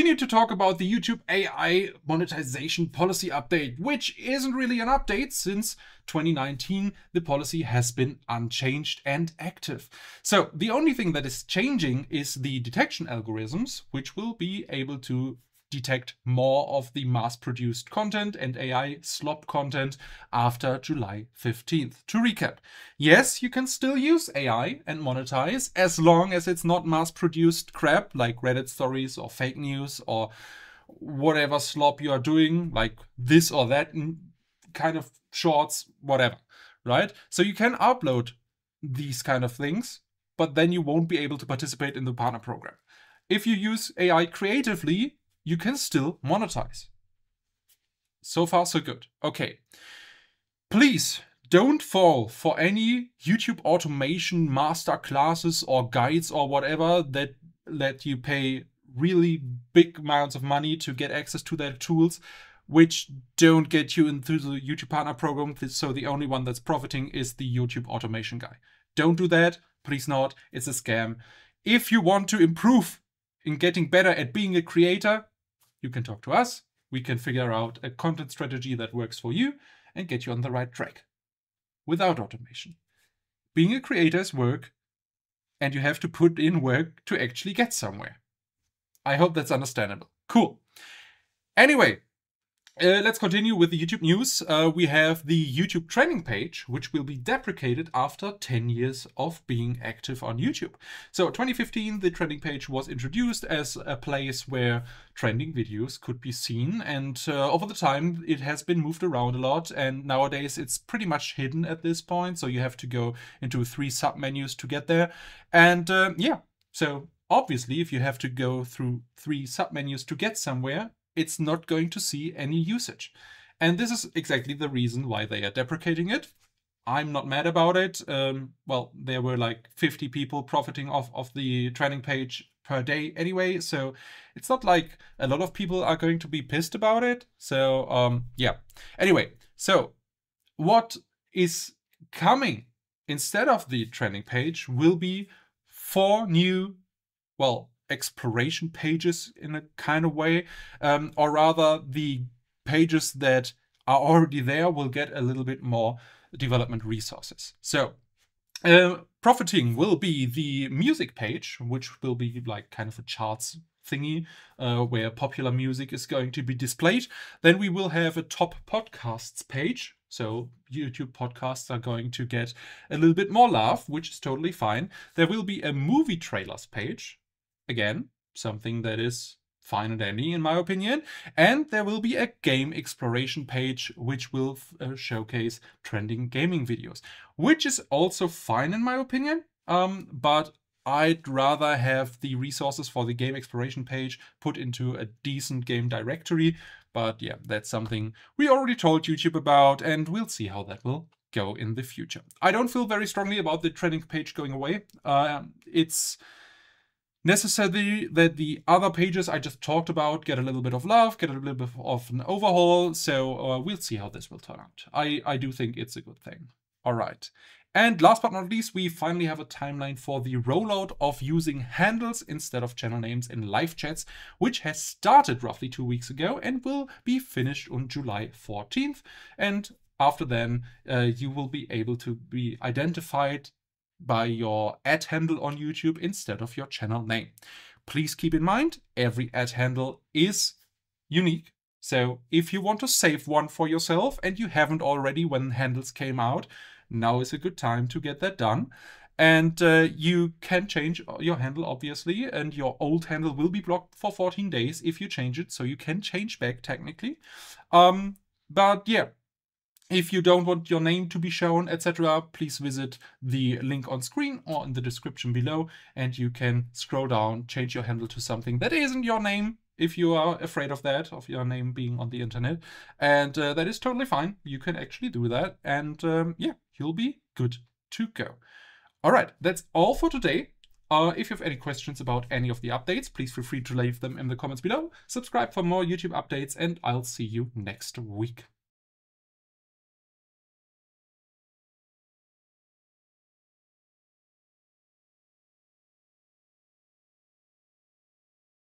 continue to talk about the YouTube AI Monetization Policy update, which isn't really an update since 2019. The policy has been unchanged and active. So the only thing that is changing is the detection algorithms, which will be able to detect more of the mass-produced content and AI slop content after July 15th. To recap, yes, you can still use AI and monetize as long as it's not mass-produced crap like Reddit stories or fake news or whatever slop you are doing, like this or that kind of shorts, whatever, right? So you can upload these kind of things, but then you won't be able to participate in the partner program. If you use AI creatively, you can still monetize. So far, so good. Okay. Please don't fall for any YouTube automation master classes or guides or whatever that let you pay really big amounts of money to get access to their tools, which don't get you into the YouTube partner program. So the only one that's profiting is the YouTube automation guy. Don't do that. Please not. It's a scam. If you want to improve in getting better at being a creator, you can talk to us. We can figure out a content strategy that works for you and get you on the right track without automation. Being a creator is work, and you have to put in work to actually get somewhere. I hope that's understandable. Cool. Anyway, let's continue with the YouTube news. We have the YouTube trending page, which will be deprecated after 10 years of being active on YouTube. So 2015, the trending page was introduced as a place where trending videos could be seen. And over the time, it has been moved around a lot. And nowadays, it's pretty much hidden at this point. So you have to go into 3 submenus to get there. And yeah, so obviously, if you have to go through 3 submenus to get somewhere, it's not going to see any usage. And this is exactly the reason why they are deprecating it. I'm not mad about it. Well, there were like 50 people profiting off the trending page per day anyway, so it's not like a lot of people are going to be pissed about it. So yeah. Anyway, so what is coming instead of the trending page will be 4 new, well, exploration pages in a kind of way, or rather the pages that are already there will get a little bit more development resources. So profiting will be the music page, which will be like kind of a charts thingy where popular music is going to be displayed. Then we will have a top podcasts page. So YouTube podcasts are going to get a little bit more love, which is totally fine. There will be a movie trailers page. Again, something that is fine and dandy in my opinion. And there will be a game exploration page, which will showcase trending gaming videos, which is also fine in my opinion. But I'd rather have the resources for the game exploration page put into a decent game directory. But yeah, that's something we already told YouTube about, and we'll see how that will go in the future. I don't feel very strongly about the trending page going away. It's necessary that the other pages I just talked about get a little bit of love, get a little bit of an overhaul. So we'll see how this will turn out. I do think it's a good thing. All right. And last but not least, we finally have a timeline for the rollout of using handles instead of channel names in live chats, which has started roughly 2 weeks ago and will be finished on July 14th. And after then, you will be able to be identified by your ad handle on YouTube instead of your channel name. Please keep in mind, every ad handle is unique. So if you want to save one for yourself and you haven't already when handles came out, now is a good time to get that done. And you can change your handle, obviously, and your old handle will be blocked for 14 days if you change it. So you can change back technically. But yeah, if you don't want your name to be shown, etc., please visit the link on screen or in the description below, and you can scroll down, change your handle to something that isn't your name if you are afraid of that, of your name being on the internet. And that is totally fine. You can actually do that, and yeah, you'll be good to go. All right, that's all for today. If you have any questions about any of the updates, please feel free to leave them in the comments below. Subscribe for more YouTube updates, and I'll see you next week.